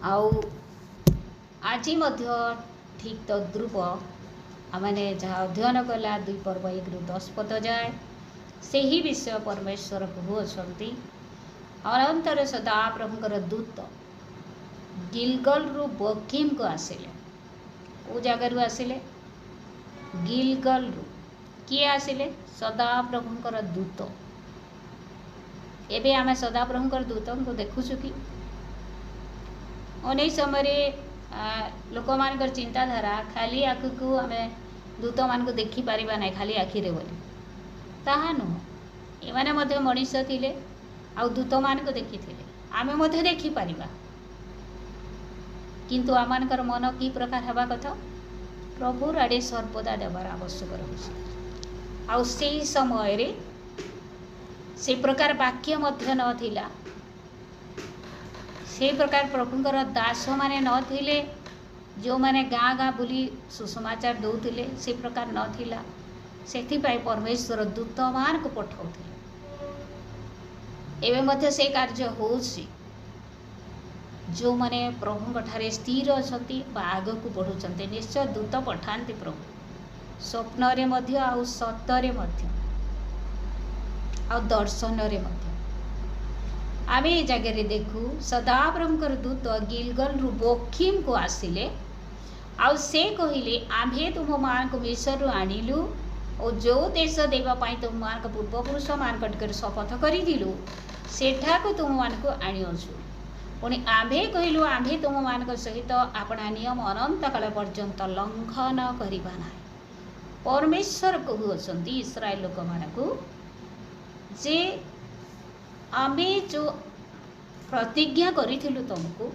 आउ आज ठीक तद्रुप आमने जहाँ अध्ययन कला 2 पर्व 1 रु 10 पद जाए से ही विषय परमेश्वर कहते अनंतर सदा प्रभुकर दूत गिलगल रु बकीम को आसिले को जगार आसिले गिलगल रु किए आसिले सदा प्रभुकर दूत एबे आमे सदा प्रभुकर दूत को देखुछु कि अनेक समय लोक मान चिंताधारा खाली आँख को आम दूत मान को देखी पारिबा ना खाली आखिरे बोली ताहा नुह एमाने मध्य मनीष थिले आ दूत मान को देखी आमे मध्य देखी पारिबा किंतु आमानकर मन की प्रकार हवा कथा प्रभु आड़े सर्वदा देवार आवश्यक रही आउ से समय रे से प्रकार वाक्य मध्य नथिला से प्रकार प्रभुंकर दास माने नथिले जो माने गाँ गाँ बुली सुसमाचार दौले से प्रकार नथिला सेथिपाई परमेश्वर दूत मान को पठाउथिले एवं मध्य से कार्य होउछि जो माने प्रभु ठारे स्थिर अछंती बा आग को बढ़ुचंते निश्चय दूत पठांती प्रभु स्वप्न रे मध्य आउ सतरे मध्य आउ दर्शन रे मध्य आमे ए जगह रे देखु सदा प्रभुकर दूत गिलगल रु बोखिम को आसिले आउ से कहिले आम्भे तुम मान को मिस्र रु आनिलु और जो देश देवा पाई तुम मान को पूर्वपुरुष मान कटकर शपथ करिदिलु सेठा को तुम मान को आनिअछु पुणी आम्भे कहलु आम्भे तुम मान सहित आपणा नियम अनंत काल पर्यंत लंघन करिबा ना परमेश्वर कहउछंती इस्राएल लोक मानकु जे आमे जो प्रतिज्ञा करिथिलु तुमको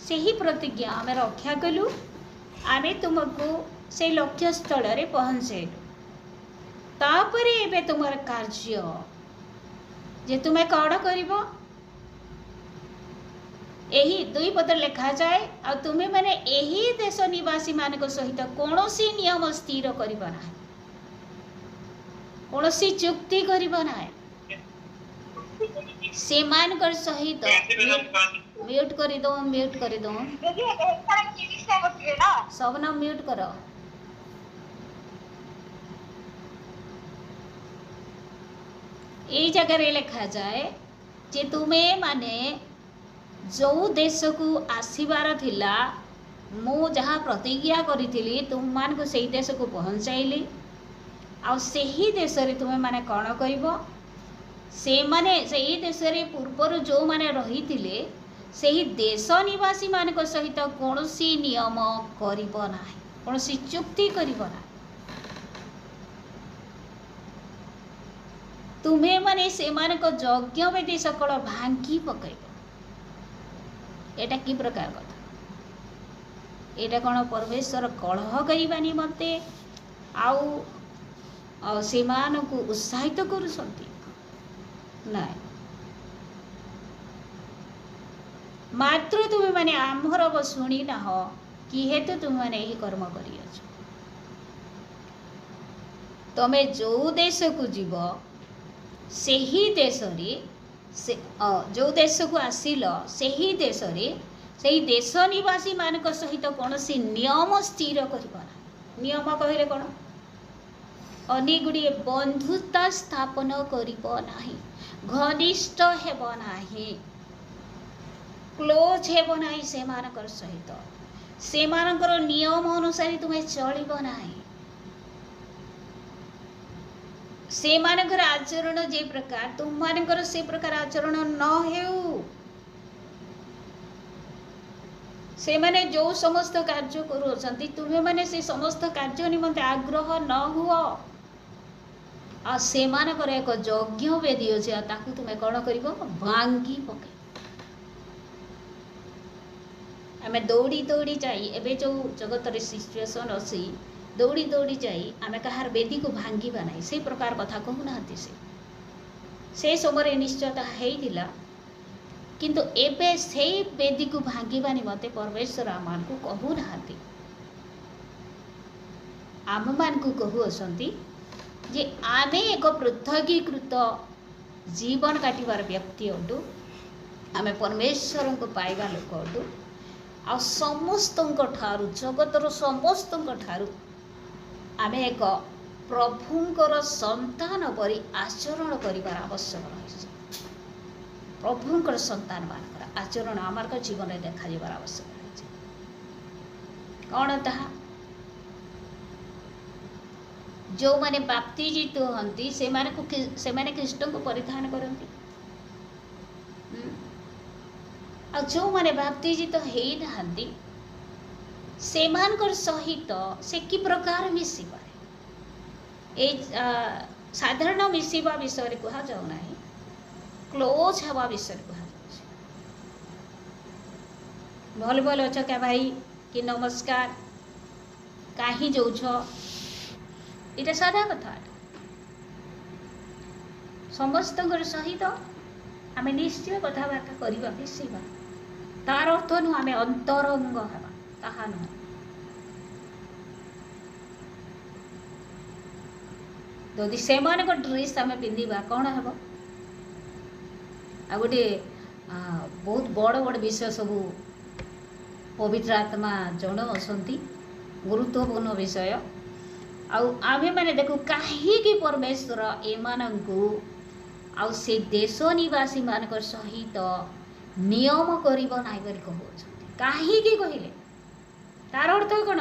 सेही प्रतिज्ञा आमे रक्षा कलु आमे तुमको से लक्ष्य स्थल रे पहुंचेलु तापरे एबे तुमर कार्य जे तुमे कौड़ करिवो एही 2 पद लिखा जाए आ तुम्हें मैंने एही देश निवासी मान सहित कौनसी नियम स्थिर करिबा ना कौनसी चुक्ति करिबा ना से मान कर सहित म्यूट कर दो सब ना म्यूट करो यही जगह लिखा जाए जे तुम्हें माने जो देश को आसबार थिला मु जहाँ प्रतिज्ञा करी तुम मान को सही देश को पहुँचाइली आ सही देश रे तुम्हें माने कौन करिवो से माने सही देश रे पूर्वर जो माने रही थिले सही देश निवासी मान को सहित कौनसी नियम करिवो नाही कौनसी चुक्ति करिवो ना तुम्हें माने से मान को यज्ञ वेदी सकल भांगी पकइबो एटा की प्रकार कथा एटा कौन परमेश्वर कलह करवा निमंते आउ से मान को उत्साहित करुछंती ना मात्र तुम्हें माने आमर शुणी ना हो कि हेतु तुम माने यही कर्म करियछ तमे जो देश को जीव सेही देश रे से जो देश को आसिल सही देश रे सही देश निवासी मान सहित कौन सी नियम स्थिर करना नियम कहले कौन अनेक गुड़िए बंधुता स्थापन करिबो नाही घनिष्ठ हेबो नाही क्लोज हेबो नाही से मानकर सहित से मानकर नियम अनुसार तुम्हें चलिबो नाही से मानकर आचरण जे प्रकार तुम मानकर से प्रकार आचरण न हेउ से माने जो समस्त कार्य करूछंती तुम्हें माने से समस्त कार्य निमंते आग्रह न हुओ आ से मानकर एक यज्ञ वेदी अछि ताकू तुम्हें कौन करिवो भांगी पके आमे दौड़ी दौड़ी जाई एबे जो जगत रे सिचुएशन अछि दौड़ी दौड़ी जाई आमे कहार वेदी को भांगीबा नहीं से प्रकार कथा कहू ना से समय निश्चयता हेइदिला किंतु एबे से वेदी को भांगीबा निमते परमेश्वर आमान को कहू ना आम मान को कहू असंती जे आमे एक पृथकीकृत जीवन काटिबार व्यक्ति अटू आमे परमेश्वर को पाइबा लोक अटू आ समस्तଙ୍କ ଠାରୁ जगतर समस्तଙ୍କ ଠାରୁ आमे एक प्रभुंकर संतान परि आचरण करिवार आवश्यक रही। प्रभुंकर संतान मानकर आचरण आमार जीवन में देखा जाबार आवश्यक रही। कौन ताहा जो माने बाप्तिजित हंती से माने ख्रीष्ट को परिधान करती। आ जो माने बाप्तिजित हेई नहांती से मानकर सहित से कि प्रकार मिसी पारे ए साधारण मिसिबा विषय कहा जाऊ नाही, क्लोज हवा विषय कहा जाऊ। भल भल अछ क्या भाई कि नमस्कार कहीं जाऊछ इटा साधा कथा। समस्त सहित आम निश्चय कथबार्ता करवा मिसवा तार अर्थ नु आम अंतरंग हवा ताहा नुह। जदि से ड्रेस आम पिंधा कौन हम आ गोटे बहुत बड़ बड़ विषय सब पवित्र आत्मा जन असंती गुरुत्वपूर्ण विषय आमे माने देखो कहीं परमेश्वर एमानंकु आ से देश निवासी मानकर सहित नियम करिबो नाइ करि कहउछथि। कहीं कहले तार अर्थ कौन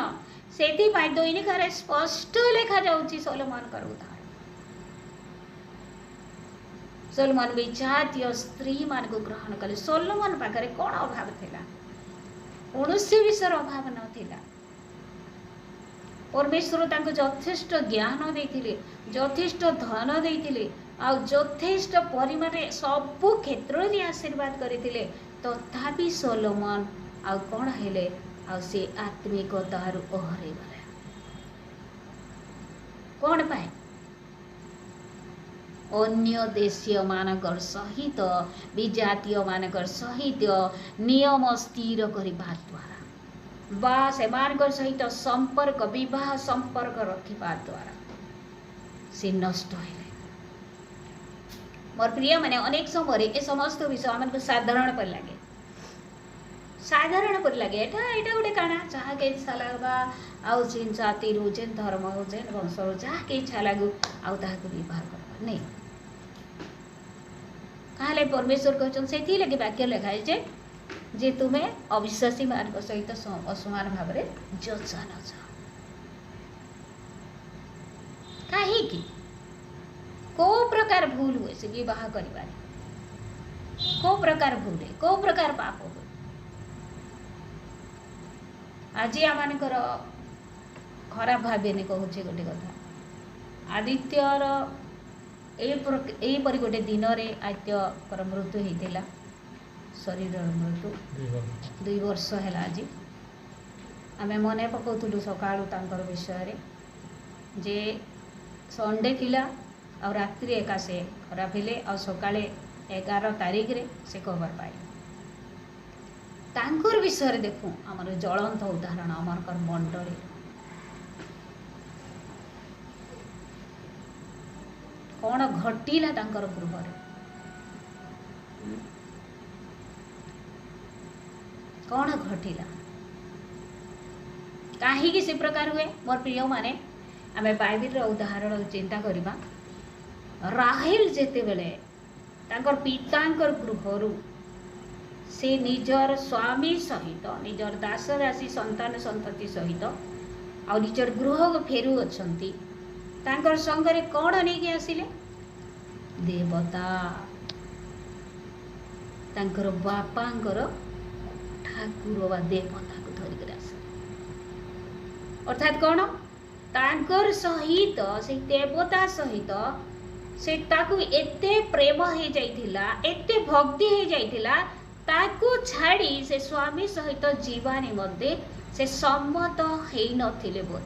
से दैनिकार स्पष्ट लेखा जाउछि सोलोमन कर उदाहरण। सोलोमन विजातीय स्त्री मान को ग्रहण कले। सोलोमन पाखरे कौन अभाव थिला? कौनसी विषय अभाव नथिला। परमेश्वर तांको यथेष्ट ज्ञान देथिले, यथेष्ट धन देथिले, आ यथेष्ट परिमाण सबु क्षेत्र में आशीर्वाद करथिले। तथापि सोलोमन आ कौन हेले आ से आत्मिकतार ओहरे गले कौन पाए? अन्य देशीय मानकर सहित विजातीय मानकर सहित नियम स्थिर करबा द्वारा बा से मानकर सहित संपर्क विवाह संपर्क रखिबा द्वारा से नष्ट है। मोर प्रिय माने अनेक समय ए समस्त विषय आमको साधारण पर लगे, साधारण पर लगे। एटा गोटे काना जहाँ के इच्छा लगवा आउ जिन जाति रू जेन धर्म हो जेन वंश रू जहाँ के इच्छा लागू आउ ताहाको विवाह करबा नहीं। काले परमेश्वर कहछन सेथि लगे वाक्य लिखाय जे तुम्हें अविश्वासी मान सहित असमान भाव में योजना कहीं को प्रकार भूल हुए से विवाह करिबार को प्रकार भूल है को प्रकार पाप हुए। आज आम खराब भावेनि कहूँ गोटे कथा आदित्यर यहीपरि गोटे दिन में आदित्यर मृत्यु होता शरीर मृत्यु 2 वर्ष है। आज आम मन पकाउलु सका विषय जे संडे थिला और रात्रि एका से खराब हेले और सकाळे 11 तारीख रे से खबर पाए। तांकर विषय देखूँ आमर ज्वलंत उदाहरण आमर मंडली कौन घटिला तांकर गृह कौन घटिला कहीं से प्रकार हुए। मोर प्रिय माने आम बाइबल उदाहरण चिंता करवा। राहेल जेते बेले तांकर पितांकर गृहरु से निजर स्वामी सहित निजर दास दासी संतान संतति सहित आ निजर गृह को फेरु अछंती तांकर संगरे कौन नहीं आसिले? देवता तांकर बापांकर ठाकुर वा देवता को धरिक आस अर्थात कौन तांकर सहित से देवता सहित से ताकू एते प्रेम हो जाइथिला एते भक्ति हो जाइथिला ताकू छाड़ी से स्वामी सहित जीवानी मध्य से सम्मत हो नथिले बोध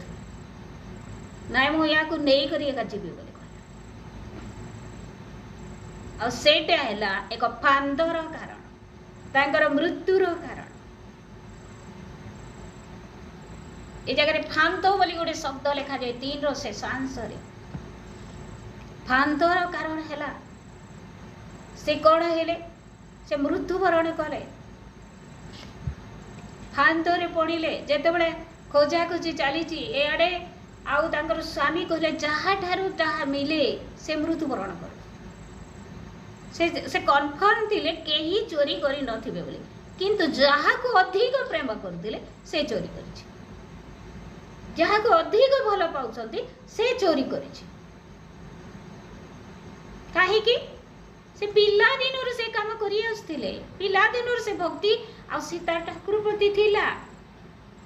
नाय मो या को नहीं करी एका जीवी बोले कहला। और सेटा हैला एक फांदर कारण तांकर मृत्युर कारण। ए जगह फांद बोली गोटे शब्द लिखा जाए 3 रो शेषांश रे। फांदर कारण हैला से कौन हेले से मृत्युवरण कले। फांदरे पड़े जेतेबेले खोजाखोजी चली एआडे आउ तांकर स्वामी कहले जहाँ ठारू ताहा मिले से मृत्युवरण कर से कन्फर्म थिले केही चोरी करी नथिबे बोली किंतु जहाँ को अधिक प्रेम करथिले से चोरी करिछि जहाँ को अधिक भल पाउछंती से चोरी करिछि काहे कि से पिला दिनर से काम करी आसथिले पिला दिनर से भक्ति आ सीता ठाकुर प्रति थिला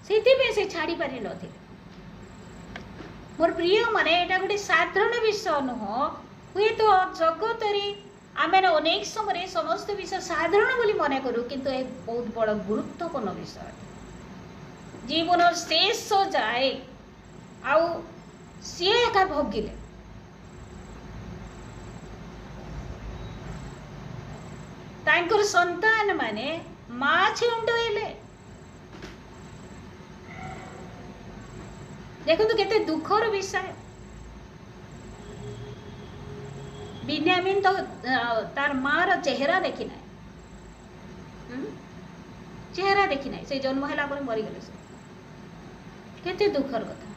सेति में से छाड़ी पारि नथिले मोर प्रिय माने एटा गोटे साधारण विषय नुह हुए तो जगत आम अनेक समय समस्त विषय साधारण बोली मन करूँ किंतु एक बहुत बड़ गुरुत्वपूर्ण विषय जीवन शेष जाए आउ सी एका भोगिले तांकर संतान माने माँ छुंड हेले देखो केते दुखर विषय बिन्यामीन तो तार मार चेहरा देखी ना चेहरा देखी ना से जन्म है मरी गले से केते दुखर कथा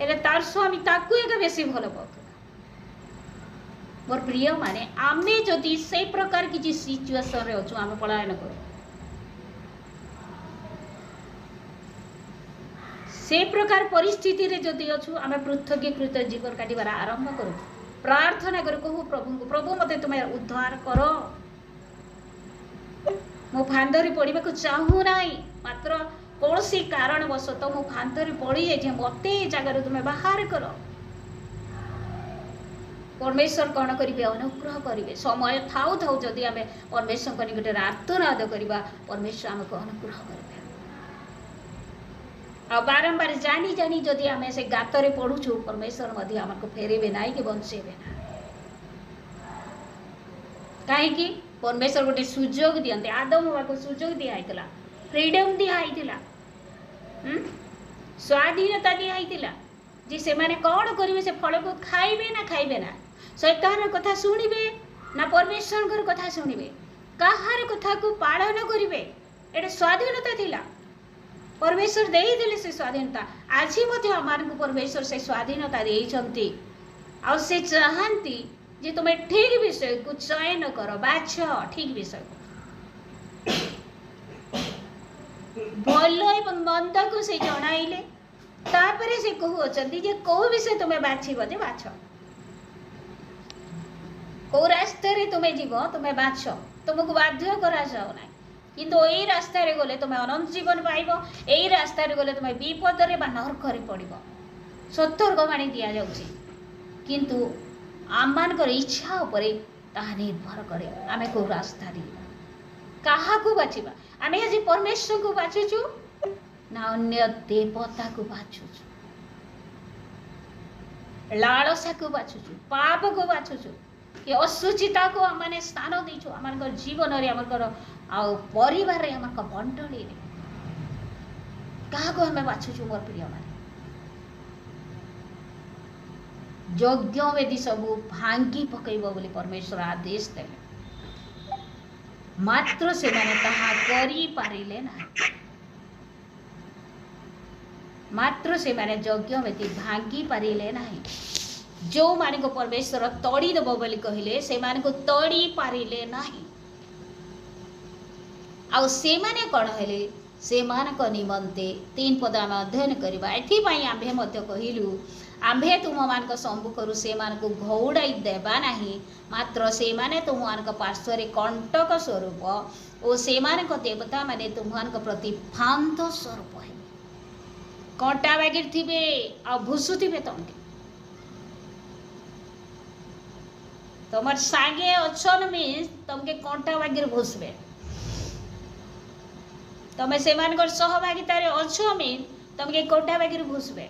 एले तार स्वामी ताकू एक बेसी भल पाउथला मोर प्रिय माने आमे जदि से प्रकार किछि सिचुएशन रे अछु आमे पलायन करू से प्रकार परिस्थिति रे जदि अछु आमे पृथकीकृत जीवन काटिबार आरंभ करू प्रार्थना करू कहू प्रभु को प्रभु मते तुमे उद्धार करो मो फांदरी पड़िबा को चाहू नाही मात्र कौनसी कारणवशत मो फांदरी पड़ी जाए मते जगार तुमे बाहर करो परमेश्वर कौन करेंगे अनुग्रह करेंगे समय थाऊ थाऊ जदि आम परमेश्वर को निकट आर्तनाद करवा परमेश्वर आमको अनुग्रह करेंगे आ बारंबार जानी जानी जदि आम से गातरे पड़ुचु परमेश्वर आमको फेरेबे ना कि बंचेबे ना कहीं परमेश्वर गोटे सुजोग दियंते आदम को सुजोग दिया फ्रीडम दिया स्वाधीनता दिया जी से माने कौन करेंगे से फल को खाइबे ना शैतान कथा शुणिबे ना परमेश्वर कथा शुणिबे कहार कथा को पालन करेंगे एटा स्वाधीनता थिला परमेश्वर देइदेले से स्वाधीनता आज आम परमेश्वर से स्वाधीनता देइछंती आ से चाहती जे तुम ठीक विषय को चयन कर बाछ ठीक विषय भल एवं मंद को से जणाइले तापरे से कहउछंती जे को विषय तुम बाछिबो जे बाछ को रास्ता रे तुम जीव तुम बाछ तुमको बाध्य करा जाओ ना किंतु एई रास्ता रे गले तुम अनंत जीवन पाइबो एई रास्ता रे गले तुम विपद रे बा नरक रे पड़िबो सतर्क बाणी दिया जाउची किंतु आममानकर इच्छा उपरे ताहा निर्भर करे आमे को रास्ता रे काहा को बाछिबा आमे आज परमेश्वर को बाछुछु ना अन्य देवता को बाछुछु लालसा को बाछुछु पाप को बाछुछु ये असुचिता को आमने स्थान देछु आमनकर जीवन रे आमनकर आ परिवार रे आमनकर बंटली रे काहा को हमें बाछुछु मोर प्रिय माने यज्ञ वेदी सब भांगी पकईब बोली परमेश्वर आदेश देले मात्र से माने ताहा करी पारिले ना मात्र से माने यज्ञ वेदी भांगी पारिले नाही जो मान को परमेश्वर तड़ी दब बोली कहले से मान को तड़ी पारिले नाही आउ से माने कौन हेले से मान को निमंते 3 पद आम अध्ययन करबा एथि पई आम्भे मध्य कहिलु आम्भे तुम मान को सम्मुखरु से मान को घौड़ाई देबा नाही मात्र से माने तुम मान को पार्श्व रे कंटक स्वरूप ओ से मान को देवता माने तुम मान को प्रति फांत स्वरूप है कंटा बागिर थिबे आ भुसुथिबे तंके तमर सागे अछन मीन्स तमके कंटा बागिर भुसबे तमे से मान कर सहभागिता रे अछो मीन तमके कंटा बागिर भुसबे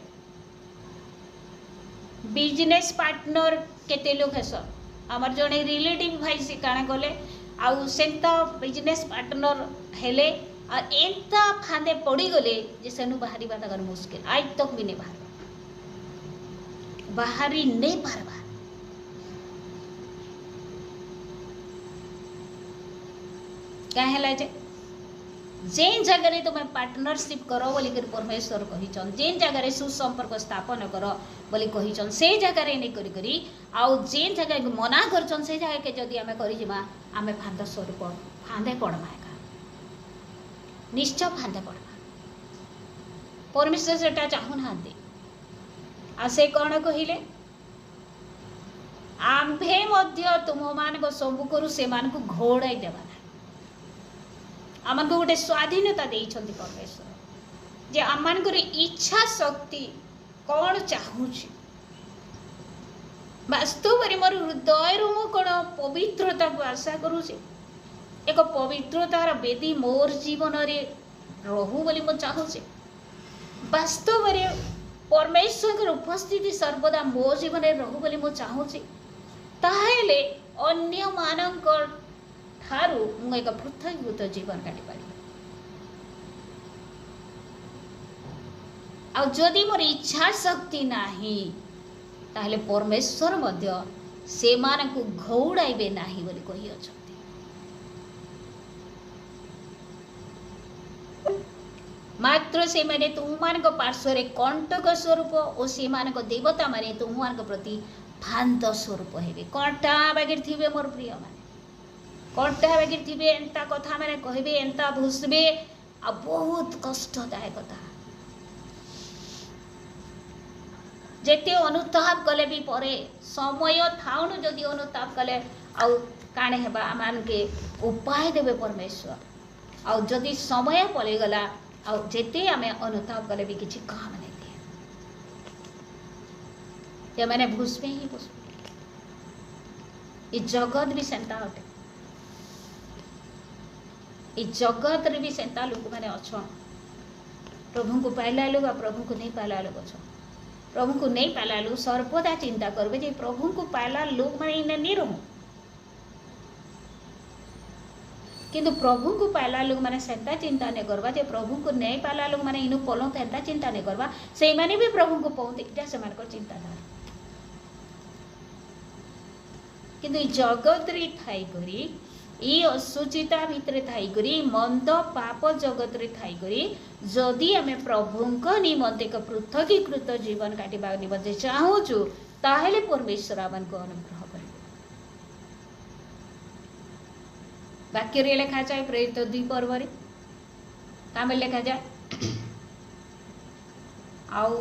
बिजनेस पार्टनर केते लोग हेस हमर जने रिलेटिव भाई से काना गले आउ सेंता बिजनेस पार्टनर हेले आ एंता फांदे पड़ी गले जे सेनु बाहरी बात कर मुश्किल आज तक भी नहीं बाहरी नहीं पारबा क्या है जे जगह तुम पार्टनरशिप करो बोली परमेश्वर कहीचन जे जगह सुसंपर्क स्थापन कर बोली कहीचन से जगह नहीं करी आउ जे जगह मना करचन से जगह के जदि आमे करी जिमा आमे फांद स्वरूप फांदे पड़मा एका निश्चय फांदे पड़मा परमेश्वर सेटा चाहू नांती आ से कौन कहिले आम्भे मध्य तुम मान सब करू से मान को घोड़ाई देवा आमको गोटे स्वाधीनता देइछन्ति परमेश्वर जे आमनकर इच्छा शक्ति कौन चाहूची वास्तव में मोर हृदय मु कौन पवित्रता को आशा करूची एक पवित्रतार वेदी मोर जीवन रे रहू बोली मु चाहूची वास्तव में परमेश्वर उपस्थिति सर्वदा मो जीवन रे रहू बोली मु चाहूची ताहेले अन्य मानकर ठारू मु एक पृथकभूत जीवन काटी पारि आ जदि मोर इच्छा शक्ति नाही ताहले परमेश्वर मध्य से मानकु घौड़ाइबे नाही बोली कहि अछंती मात्र से माने तुम मानक पार्श्व कंटक स्वरूप और से मानक देवता माने तुम मानक प्रति फांद स्वरूप हेबे कंटा बागिर थिबे मोर प्रिय माने कंटा बागिर थिबे एंता कथा माने कहबे एंता भूसबे आ बहुत कष्टदायक कथा जेते अनुताप कले भी परे समय थाउनु जदि अनुताप कले आ काणे हेबा मान के उपाय देबे परमेश्वर आ जदि समय पले गला आ जेते आमे अनुताप कले भी किछि काम नै दिए जे माने भूसबे ही भूसबे ई जगत भी सेंता होते ई जगत रे भी सेंता लोक माने अछन प्रभु को पाइला लोग आ प्रभु को नहीं पाइला लोग अछन प्रभु को नहीं पाइला लोग सर्वदा चिंता करबे जे प्रभु को पाइला लोग माने इने नहीं रहू किंतु प्रभु को पाइला लोग माने सेंता चिंता नहीं करबा जे प्रभु को नहीं पाइला लोग माने इनु पलो तेंता चिंता नहीं करबा से माने भी प्रभु को पौते जा से मानकर चिंताधारा किंतु ई जगत रे थाई करी ई असुचिता भितर थाई करी मंद पाप जगत रे थाई करी जदि आमे प्रभुंक निमंते एक पृथकीकृत जीवन काटिबा निमंते चाहूचु ताहेले परमेश्वर आमन को अनुग्रह करिबे वाक्य रे लिखा जाय प्रेरित 2 पर्व रे कामे लिखा जाय आउ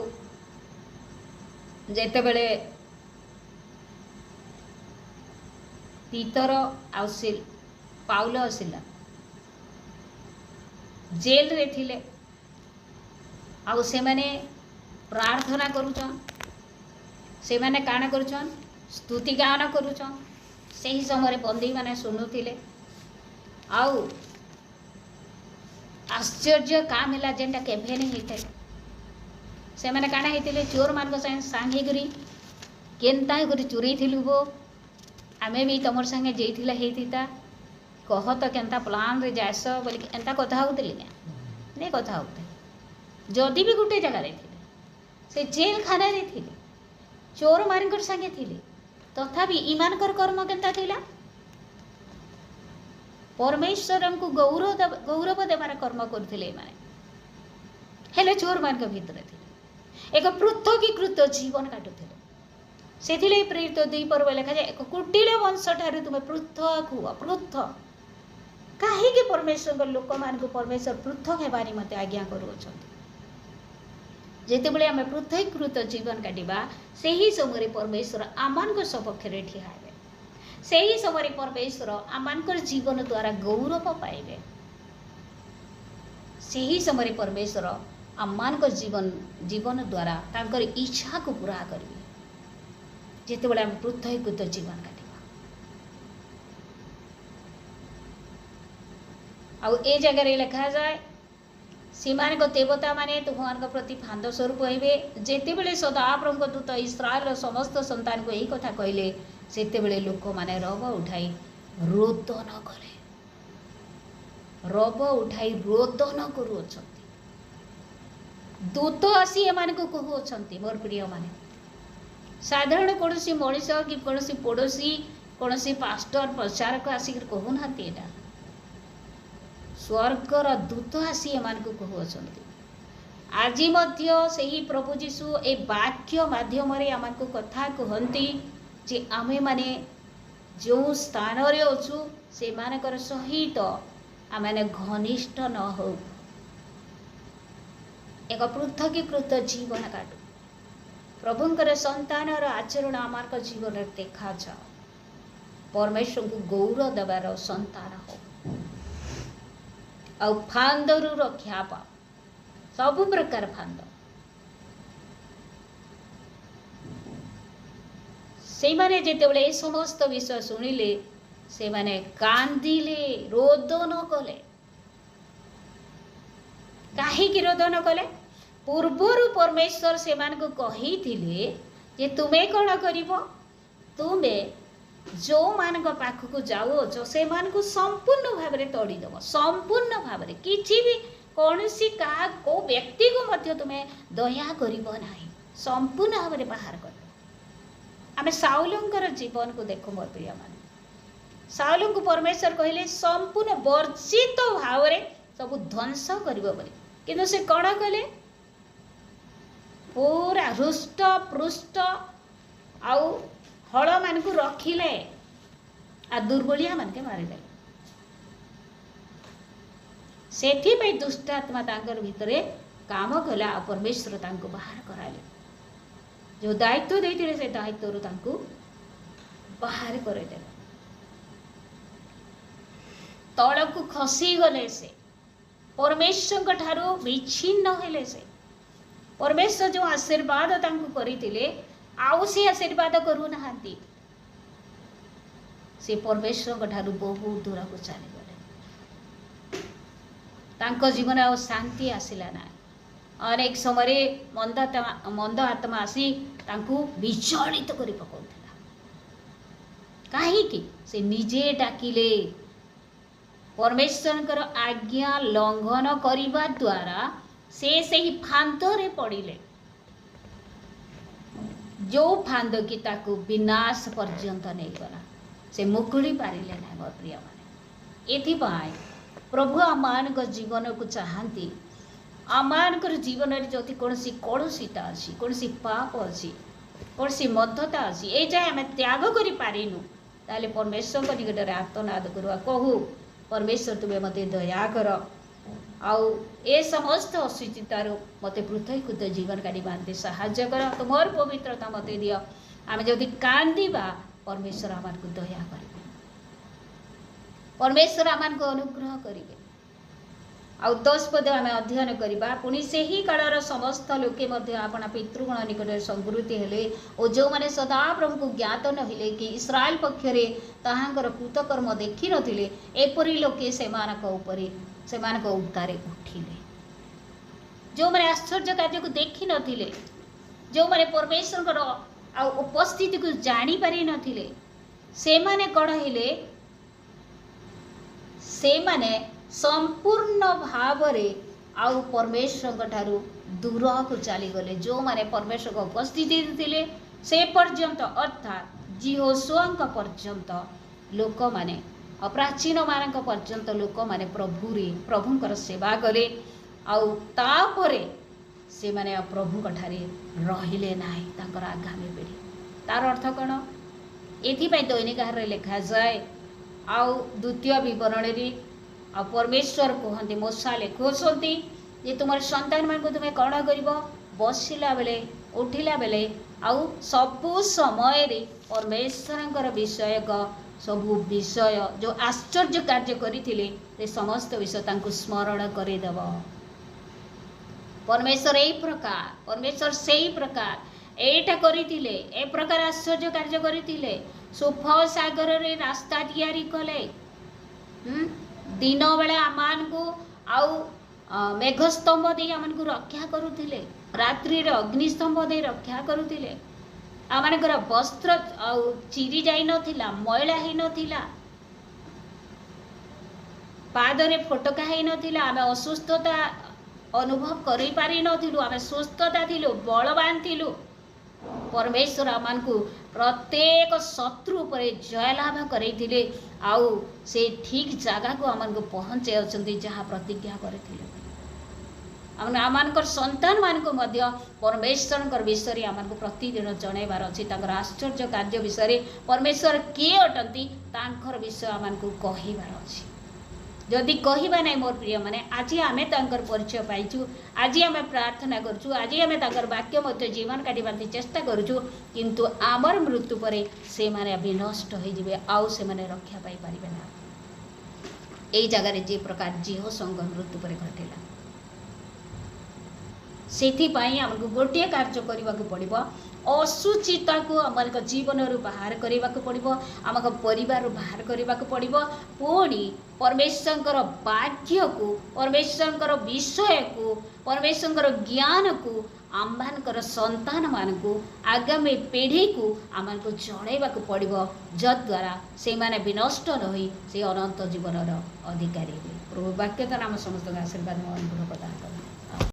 जेते बेले पीतर आउ सिल पाउल आसिला जेल रे थिले आउ से माने प्रार्थना करूछन से माने काना करूछन स्तुति गान करूछन सही समय बंदी माने सुनुथिले आउ आश्चर्य काम हैला जेंटा केभे नहीं हेते से माने काना हेतिले चोर मान को संगे करी केनता करी चोरी थिलु गो आमे भी तमर संगे जेथिला हेतिता कह तो केनता प्लान रे जायस बोली एंता कथा होतली नहीं कथा होते जदि भी गोटे जगह रे थिले से जेल खाना रे थिले चोर मारकर संगे थिले तथापि ईमानकर कर्म केनता थिला परमेश्वर को गौरव देवार कर्म करथिले माने हेले चोर मान के भीतर थिले एक पृथकीकृत जीवन काटुथिले सेथिले प्रेरित 2 पर्व लिखा जाए एक कुटिल वंश ठारे तुम पृथक हुआ पृथक कहीं परमेश्वर लोक मान को परमेश्वर पृथक हेबानी मते आज्ञा करूछंती जेते बेले आमे पृथकीकृत जीवन काटिबा सेही समय परमेश्वर आमान को सपक्ष रे ठिया हेबे सेही समय परमेश्वर आमान को जीवन द्वारा गौरव पाइबे सेही समय परमेश्वर आमान को जीवन द्वारा तांकर इच्छा को पूरा करिवे जेते बेले आमे पृथकीकृत जीवन काटिबा आउ ए जगह रे लिखा जाए सीमान को देवता माने तुमान को प्रति फांद स्वरूप हेबे जेते बेले सदा प्रभु दूत इस्राएल समस्त संतान को यही कथा कहले सेते बेले लोक माने रब उठाई रोदन करे रब उठाई रोदन करू अछंती दूत आसी एमान को कहू अछंती मोर प्रिय माने साधारण कोनसी मनीष कि कोनसी पड़ोसी कोनसी पास्टर प्रचारक आसिक कहू नाती एटा स्वर्गर दूत आसी एमानकु कहउछन्ति। आजि मध्य सेही प्रभु जीशु ए वाक्य माध्यम रे आमानकु कथा कहन्ति जे आमे माने जो स्थान रे अछु से मानकर सहित आमे घनिष्ठ न हो, एक पृथकीकृत जीवन काटू। प्रभुंकर संतान आचरण आमार जीवन देखा जा परमेश्वर को गौरव देवार संतान हो आ फांदरू रक्षा पा सबु प्रकार फांद से माने जेतेबेले समस्त विषय शुणिले से माने कांदिले रोदन कले। काहीकि रोदन कले? पूर्वरु परमेश्वर से मानकु कही थिले जे तुमे कौन करिवो, तुमे जो मानक पाखकु जाओ से मानकु संपूर्ण भाव में तोड़ीदेव, संपूर्ण भाव में किसी भी कौनसी का को व्यक्ति को मध्य तुम्हें दया करिवो नाही, संपूर्ण भाव में बाहर कर। आमे साउलंकर जीवन को देखो मोर प्रिय मान, साउल को परमेश्वर कहले संपूर्ण वर्जित भाव में सब ध्वंस करिवो बोली, किंतु से कौन कले? पूरा हृष्ट पृष्ठ आउ हल मान को रखिले आ दुर्बलिया मान के मारिदे। सेठी दुष्टात्मा तांकर भितरे काम कला आ परमेश्वर तांको बाहर कराले। जो दायित्व देथिले से दायित्व रु तांको बाहर करे देले। तळकु खसी गले से परमेश्वर ठारू विच्छिन्न हेले से परमेश्वर जो आशीर्वाद तांको करिथिले आउ से आशीर्वाद करू नाहांती, से परमेश्वर ठारू बहुत दूर को चली गले। तांको जीवन आ शांति आसिला ना। अनेक समय मंद आत्मा आसी तांको विचलित करि पकाउथिला। काहेकि से निजे डाकिले परमेश्वर आज्ञा लंघन करिबा द्वारा से सही फांदरे पड़िले, जो फांद की ताकू विनाश पर्यंत नहीं गला, से मुकुड़ी पारिले ना। मोर प्रिय माने एथिपाई प्रभु आमान जीवन को चाहती, आमान जीवन में जदि कौनसी कलुषिता अच्छी, कौनसी पाप अच्छी, कौनसी मद्धता अच्छी, ये जाए आम त्याग कर पारिनु ताले परमेश्वर निकट में आर्तनाद करवा, कहू परमेश्वर तुम्हें मत दया कर, आउ ए समस्त अशुचितार मत पृथकीकृत जीवन काढ़ी बांधे साहाय्य कर, तुमर पवित्रता मत दियो। आम जदि कांदिबा परमेश्वर आमान को दया करेंगे, परमेश्वर आमान को अनुग्रह करेंगे। आउ 10 पद आम अध्ययन करवा। पुणी से ही कालर समस्त लोके अपना पितृगण निकट संवृत्ति हेले और जो मैंने सदा प्रभु को ज्ञात नहिले कि इस्राएल पक्षरे ताहांकर कृतकर्म देखि नथिले, एपरि लोके सेमानक उद्धारे उठिले। जो मैंने आश्चर्य कार्य को देखि नथिले, जो मैंने परमेश्वर उपस्थिति को जानी पारि नथिले, से माने कौन हेले? से माने संपूर्ण भाव आउ परमेश्वर ठारू दूर को चली गले। जो माने परमेश्वर उपस्थिति थिले से पर्यंत, अर्थात जिहोशुआ पर्यंत लोक माने प्राचीन मानक पर्यंत लोक माने प्रभुंकर सेवा कले। आउ तापरे से माने प्रभु ठारे रहिले नाही तांकर आगामी पीढ़ी। तार अर्थ कौन? एथिपाई दैनिक आहार लिखा जाए। आउ द्वितीय विवरण आ परमेश्वर कहते मूसा लिखुंती जे तुम संतान मान को तुम्हें कौन कर बसला बेले उठिला बेले आउ सबु समय परमेश्वर विषयक सबु विषय जो आश्चर्य कार्य करते समस्त विषय तांको स्मरण करदेव। परमेश्वर यही प्रकार, परमेश्वर से ही प्रकार एटा करथिले, ए प्रकार आश्चर्य कार्य करथिले। सुफ सागर रे रास्ता तैयारी कले। दिन बेला आमान को आउ मेघस्तंभ दे आमान को रक्षा करुथिले, रात्रि रे अग्निस्तंभ दे रक्षा करुथिले। आमानकर वस्त्र आउ चिरी जाई नथिला, मैला ही नथिला, पादरे फोटका ही नथिला। आमे असुस्थता अनुभव करि पारि नथिलु, आमे सुस्थता थिलु, बलवान थिलु। परमेश्वर आमान को प्रत्येक शत्रु पर जयलाभ करैथिले आउ से ठीक जगह को आमन को पहुँचे अछंती जहाँ प्रतिज्ञा करथिले आमनकर संतान मानक मध्य परमेश्वर विषय आमन को प्रतिदिन जनइबार अच्छी आश्चर्य कार्य विषय परमेश्वर किए अटंती तांकर विषय आमन को कहबार अच्छी जदि कहवा ना मोर प्रिय मैंने आज आम परिचय पाइचु आज आम प्रार्थना करूँ आज आम वाक्य मध्य जीवन काटवार चेष्टा करूँ किंतु आमर मृत्यु पर से माने विनष्ट हो आउ से माने रक्षा पाई पारिबे ना एई जगार जे प्रकार जीव संग मृत्यु पर घटेला सेथिपाई आमको गोटे कार्य करने को पड़ो असुचिता को आम जीवन बाहर करने को पड़ो आम परिवार बाहर करने को पड़ो पुणी परमेश्वर वाक्य को परमेश्वर विषय को परमेश्वर ज्ञान को आम संतान मान को आगामी पीढ़ी को आम को जनइबा पड़ो जद्वारा से माने विनष्ट न से अनंत जीवन अधिकारी प्रभु वाक्य द्वारा आम समस्त आशीर्वाद अनुग्रह प्रदान कर।